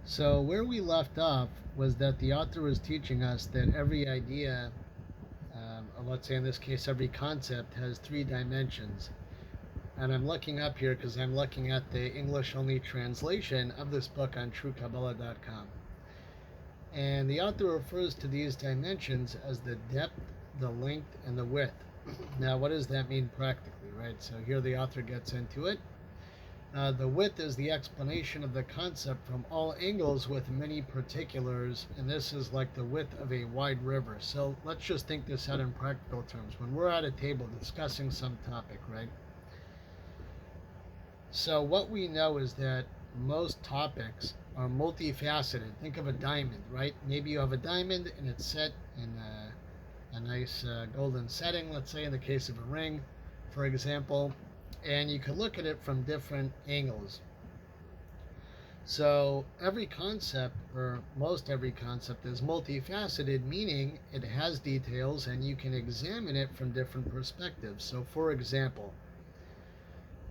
So, where we left off was that the author was teaching us that every idea, or let's say in this case, every concept, has three dimensions. And I'm looking up here because I'm looking at the English only translation of this book on truekabbalah.com. And the author refers to these dimensions as the depth, the length, and the width. Now, what does that mean practically, right? So, here the author gets into it. The width is the explanation of the concept from all angles with many particulars, and this is like the width of a wide river. So let's just think this out in practical terms. When we're at a table discussing some topic, right? So what we know is that most topics are multifaceted. Think of a diamond, right? Maybe you have a diamond and it's set in a nice golden setting, let's say in the case of a ring, for example, and you can look at it from different angles. So every concept, or most every concept, is multifaceted, meaning it has details and you can examine it from different perspectives. So, for example,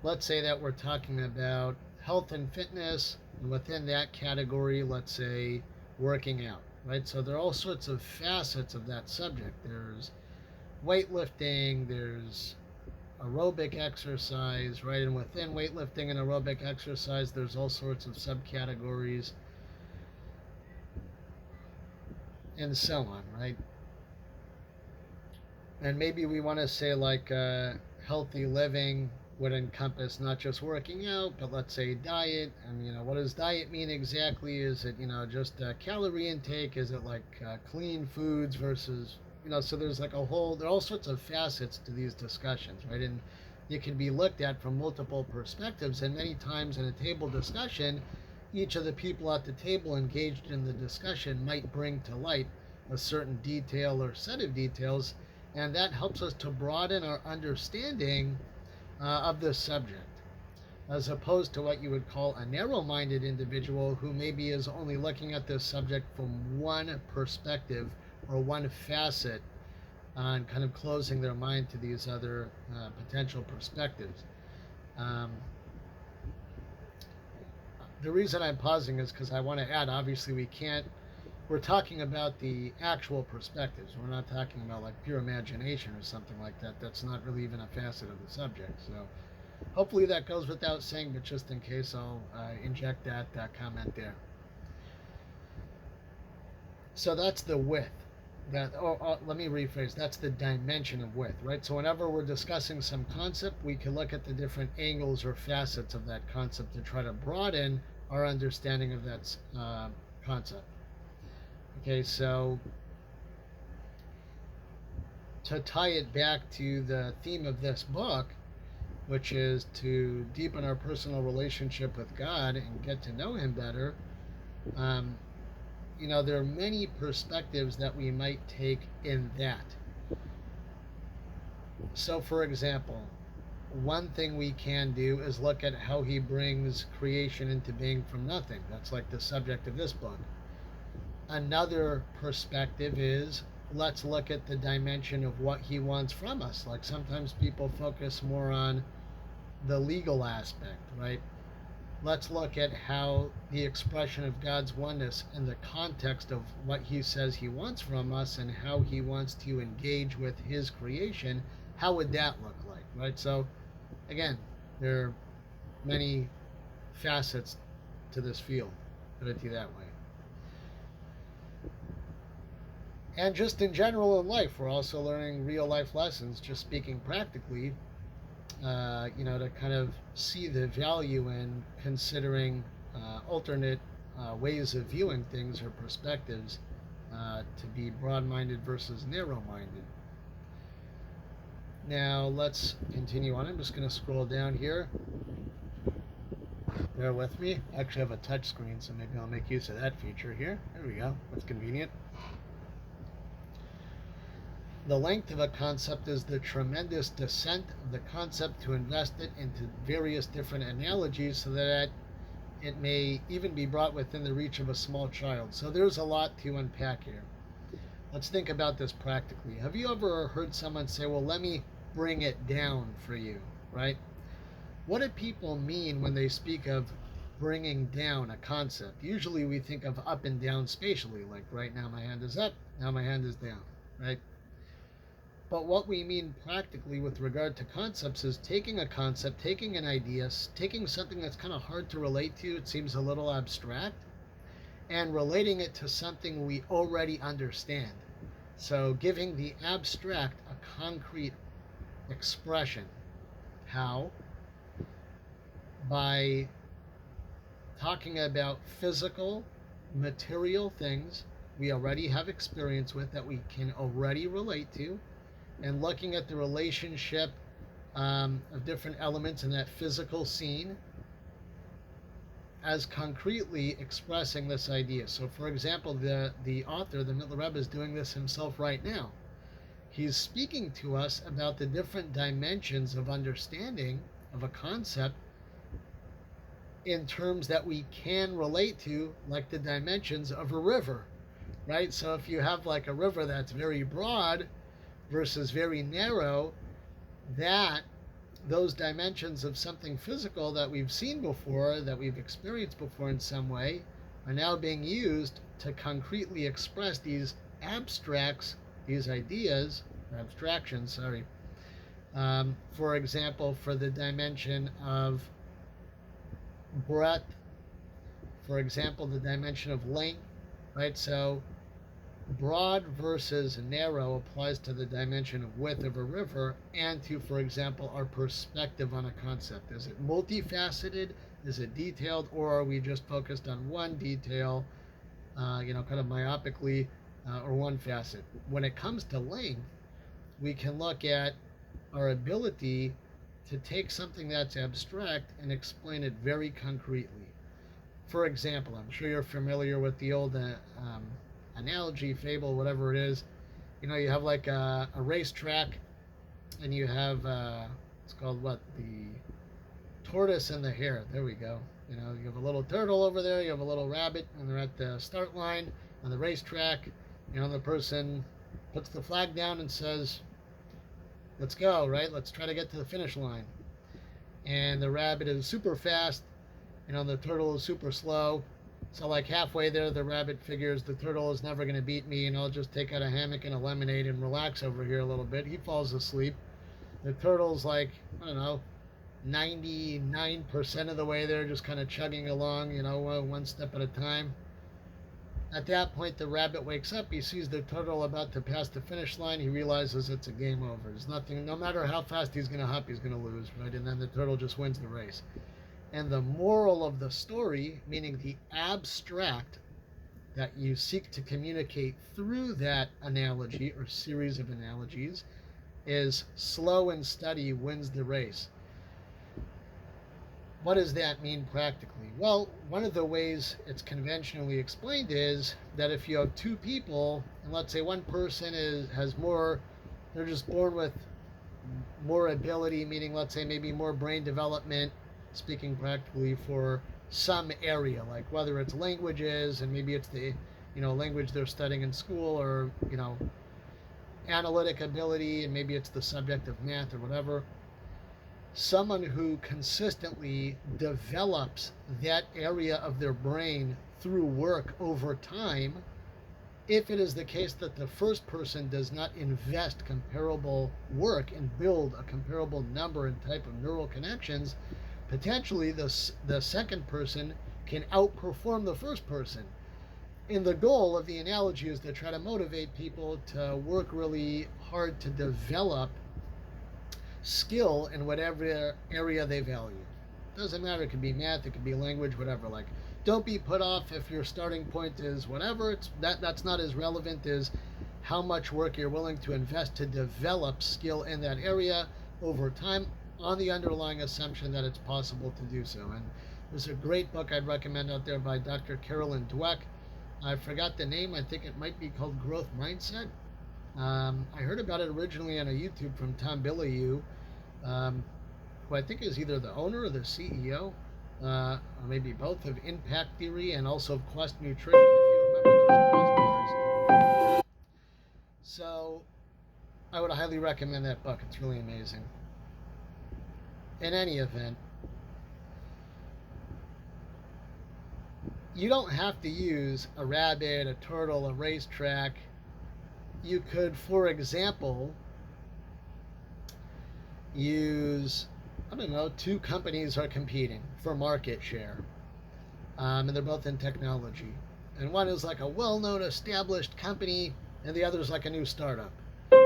let's say that we're talking about health and fitness, and within that category, let's say working out, right? So there are all sorts of facets of that subject. There's weightlifting, there's aerobic exercise, right? And within weightlifting and aerobic exercise, there's all sorts of subcategories and so on, right? And maybe we want to say like healthy living would encompass not just working out, but let's say diet. And what does diet mean exactly? Is it just calorie intake? Is it like clean foods versus So there's like there are all sorts of facets to these discussions, right? And it can be looked at from multiple perspectives. And many times in a table discussion, each of the people at the table engaged in the discussion might bring to light a certain detail or set of details, and that helps us to broaden our understanding of this subject, as opposed to what you would call a narrow minded individual who maybe is only looking at this subject from one perspective or one facet and kind of closing their mind to these other potential perspectives. Um, the reason I'm pausing is because I want to add, obviously, we're talking about the actual perspectives. We're not talking about like pure imagination or something like that. That's not really even a facet of the subject. So hopefully that goes without saying, but just in case, I'll inject that comment there. So that's the width. Let me rephrase. That's the dimension of width, right? So whenever we're discussing some concept, we can look at the different angles or facets of that concept to try to broaden our understanding of that concept. Okay, so to tie it back to the theme of this book, which is to deepen our personal relationship with God and get to know Him better, um, there are many perspectives that we might take in that. So, for example, one thing we can do is look at how He brings creation into being from nothing. That's like the subject of this book. Another perspective is, let's look at the dimension of what He wants from us. Like sometimes people focus more on the legal aspect, right? Let's look at how the expression of God's oneness in the context of what He says He wants from us and how He wants to engage with His creation. How would that look like, right? So, again, there are many facets to this field, put it to you that way. And just in general in life, we're also learning real life lessons, just speaking practically, to kind of see the value in considering alternate ways of viewing things or perspectives, to be broad minded versus narrow minded. Now, let's continue on. I'm just going to scroll down here. Bear with me. I actually have a touch screen, so maybe I'll make use of that feature here. There we go. That's convenient. The length of a concept is the tremendous descent of the concept to invest it into various different analogies so that it may even be brought within the reach of a small child. So there's a lot to unpack here. Let's think about this practically. Have you ever heard someone say, well, let me bring it down for you, right? What do people mean when they speak of bringing down a concept. Usually we think of up and down spatially, like right now my hand is up, now my hand is down, right? But what we mean practically with regard to concepts is taking a concept, taking an idea, taking something that's kind of hard to relate to, it seems a little abstract, and relating it to something we already understand. So giving the abstract a concrete expression. How? By talking about physical, material things we already have experience with that we can already relate to, and looking at the relationship of different elements in that physical scene as concretely expressing this idea. So, for example, the author, the Mittler Rebbe, is doing this himself right now. He's speaking to us about the different dimensions of understanding of a concept in terms that we can relate to, like the dimensions of a river, right? So if you have like a river that's very broad versus very narrow, that those dimensions of something physical that we've seen before, that we've experienced before in some way, are now being used to concretely express these abstracts, these ideas, abstractions, sorry. For example, for the dimension of breadth, for example, the dimension of length, right? So broad versus narrow applies to the dimension of width of a river and to, for example, our perspective on a concept. Is it multifaceted? Is it detailed? Or are we just focused on one detail, kind of myopically, or one facet? When it comes to length, we can look at our ability to take something that's abstract and explain it very concretely. For example, I'm sure you're familiar with the old analogy, fable, whatever it is. You have like a racetrack, and you have it's called what, the tortoise and the hare. There we go. You have a little turtle over there, you have a little rabbit, and they're at the start line on the racetrack. The person puts the flag down and says, let's go, right? Let's try to get to the finish line. And the rabbit is super fast, the turtle is super slow. So like halfway there, the rabbit figures the turtle is never going to beat me, and I'll just take out a hammock and a lemonade and relax over here a little bit. He falls asleep. The turtle's like, I don't know, 99% of the way there, just kind of chugging along, one step at a time. At that point, the rabbit wakes up. He sees the turtle about to pass the finish line. He realizes it's a game over. There's nothing, no matter how fast he's going to hop, he's going to lose, right? And then the turtle just wins the race. And the moral of the story, meaning the abstract that you seek to communicate through that analogy or series of analogies, is slow and steady wins the race. What does that mean practically? Well, one of the ways it's conventionally explained is that if you have two people, and let's say one person has more, they're just born with more ability, meaning let's say maybe more brain development, speaking practically for some area, like whether it's languages, and maybe it's the language they're studying in school, or analytic ability, and maybe it's the subject of math or whatever. Someone who consistently develops that area of their brain through work over time, if it is the case that the first person does not invest comparable work and build a comparable number and type of neural connections, potentially the second person can outperform the first person. And the goal of the analogy is to try to motivate people to work really hard to develop skill in whatever area they value. Doesn't matter, it could be math, it could be language, whatever. Like, don't be put off if your starting point is whatever. That's not as relevant as how much work you're willing to invest to develop skill in that area over time, on the underlying assumption that it's possible to do so. And there's a great book I'd recommend out there by Dr. Carolyn Dweck. I forgot the name. I think it might be called Growth Mindset. I heard about it originally on a YouTube from Tom Bilyeu, who I think is either the owner or the CEO, or maybe both, of Impact Theory and also of Quest Nutrition, if you remember those Quest bars. So I would highly recommend that book. It's really amazing. In any event, you don't have to use a rabbit, a turtle, a racetrack. You could, for example, use, I don't know, two companies are competing for market share, and they're both in technology. And one is like a well known established company, and the other is like a new startup. And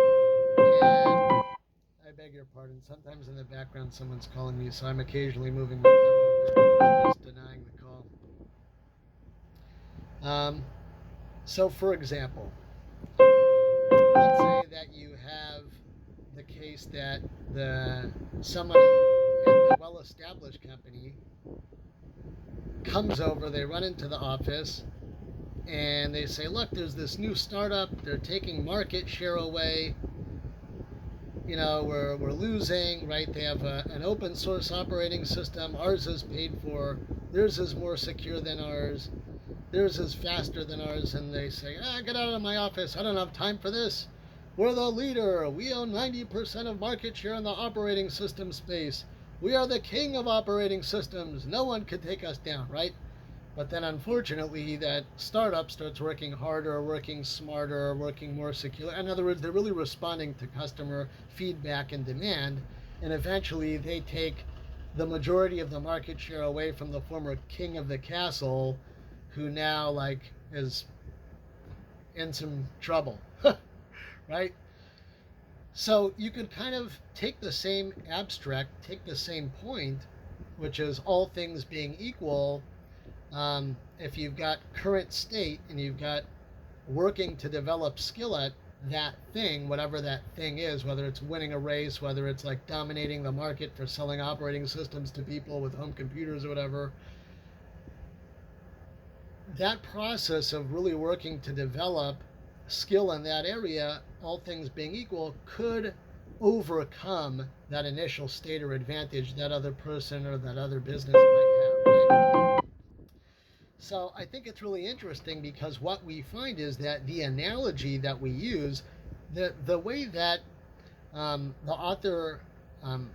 I beg your pardon, sometimes in the background someone's calling me, so I'm occasionally moving my thumb over, just denying the call. So, for example, let's say that you have the case that the someone in the well-established company comes over, they run into the office, and they say, "Look, there's this new startup. They're taking market share away. You know, we're losing, right? They have an open source operating system. Ours is paid for. Theirs is more secure than ours. Theirs is faster than ours." And they say, "Get out of my office. I don't have time for this. We're the leader. We own 90% of market share in the operating system space. We are the king of operating systems. No one can take us down," right? But then unfortunately, that startup starts working harder, working smarter, working more secure. In other words, they're really responding to customer feedback and demand. And eventually, they take the majority of the market share away from the former king of the castle, who now like is in some trouble, right? So you could kind of take the same abstract, take the same point, which is all things being equal. If you've got current state and you've got working to develop skill at that thing, whatever that thing is, whether it's winning a race, whether it's like dominating the market for selling operating systems to people with home computers or whatever, that process of really working to develop skill in that area, all things being equal, could overcome that initial state or advantage that other person or that other business might have, right? So I think it's really interesting because what we find is that the analogy that we use, the way that the author um,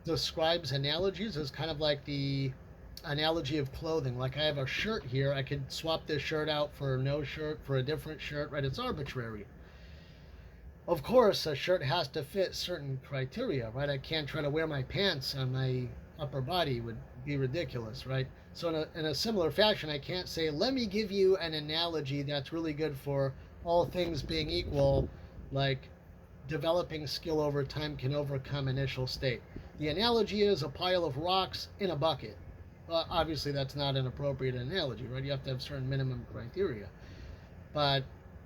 describes analogies is kind of like the analogy of clothing. Like I have a shirt here, I could swap this shirt out for no shirt, for a different shirt, right? It's arbitrary. Of course, a shirt has to fit certain criteria, right? I can't try to wear my pants on my upper body, it would be ridiculous, right? So in a similar fashion, I can't say, let me give you an analogy that's really good for all things being equal, like developing skill over time can overcome initial state. The analogy is a pile of rocks in a bucket. Well, obviously, that's not an appropriate analogy, right? You have to have certain minimum criteria. But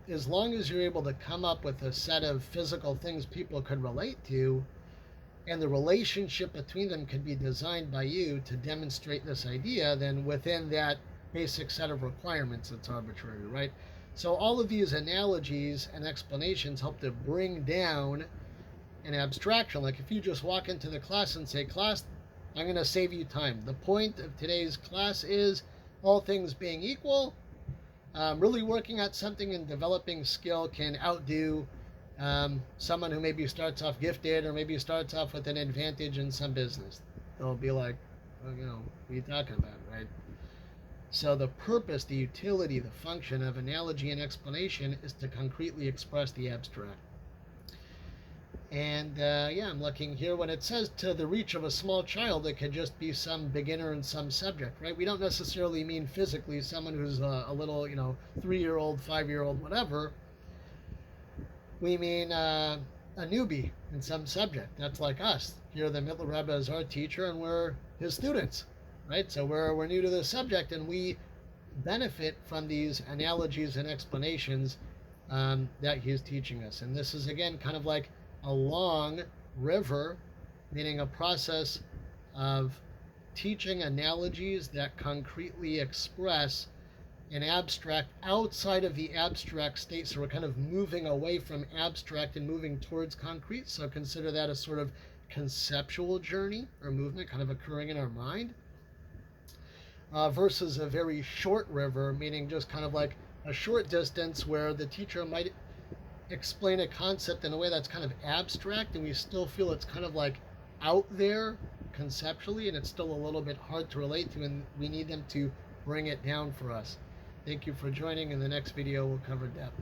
as long as you're able to come up with a set of physical things people could relate to, and the relationship between them could be designed by you to demonstrate this idea, then within that basic set of requirements, it's arbitrary, right? So all of these analogies and explanations help to bring down an abstraction. Like if you just walk into the class and say, "Class, I'm going to save you time. The point of today's class is all things being equal. Really working at something and developing skill can outdo someone who maybe starts off gifted or maybe starts off with an advantage in some business." They'll be like, "Well, what are you talking about, right?" So the purpose, the utility, the function of analogy and explanation is to concretely express the abstract. And yeah, I'm looking here. When it says to the reach of a small child, it could just be some beginner in some subject, right? We don't necessarily mean physically someone who's a little, 3-year-old, 5-year-old, whatever. We mean a newbie in some subject. That's like us. Here, the Mittler Rebbe is our teacher, and we're his students, right? So we're new to this subject, and we benefit from these analogies and explanations that he's teaching us. And this is, again, kind of like a long river, meaning a process of teaching analogies that concretely express an abstract outside of the abstract state. So we're kind of moving away from abstract and moving towards concrete. So consider that a sort of conceptual journey or movement kind of occurring in our mind, versus a very short river, meaning just kind of like a short distance where the teacher might explain a concept in a way that's kind of abstract and we still feel it's kind of like out there conceptually and it's still a little bit hard to relate to, and we need them to bring it down for us. Thank you for joining. In the next video, we'll cover depth.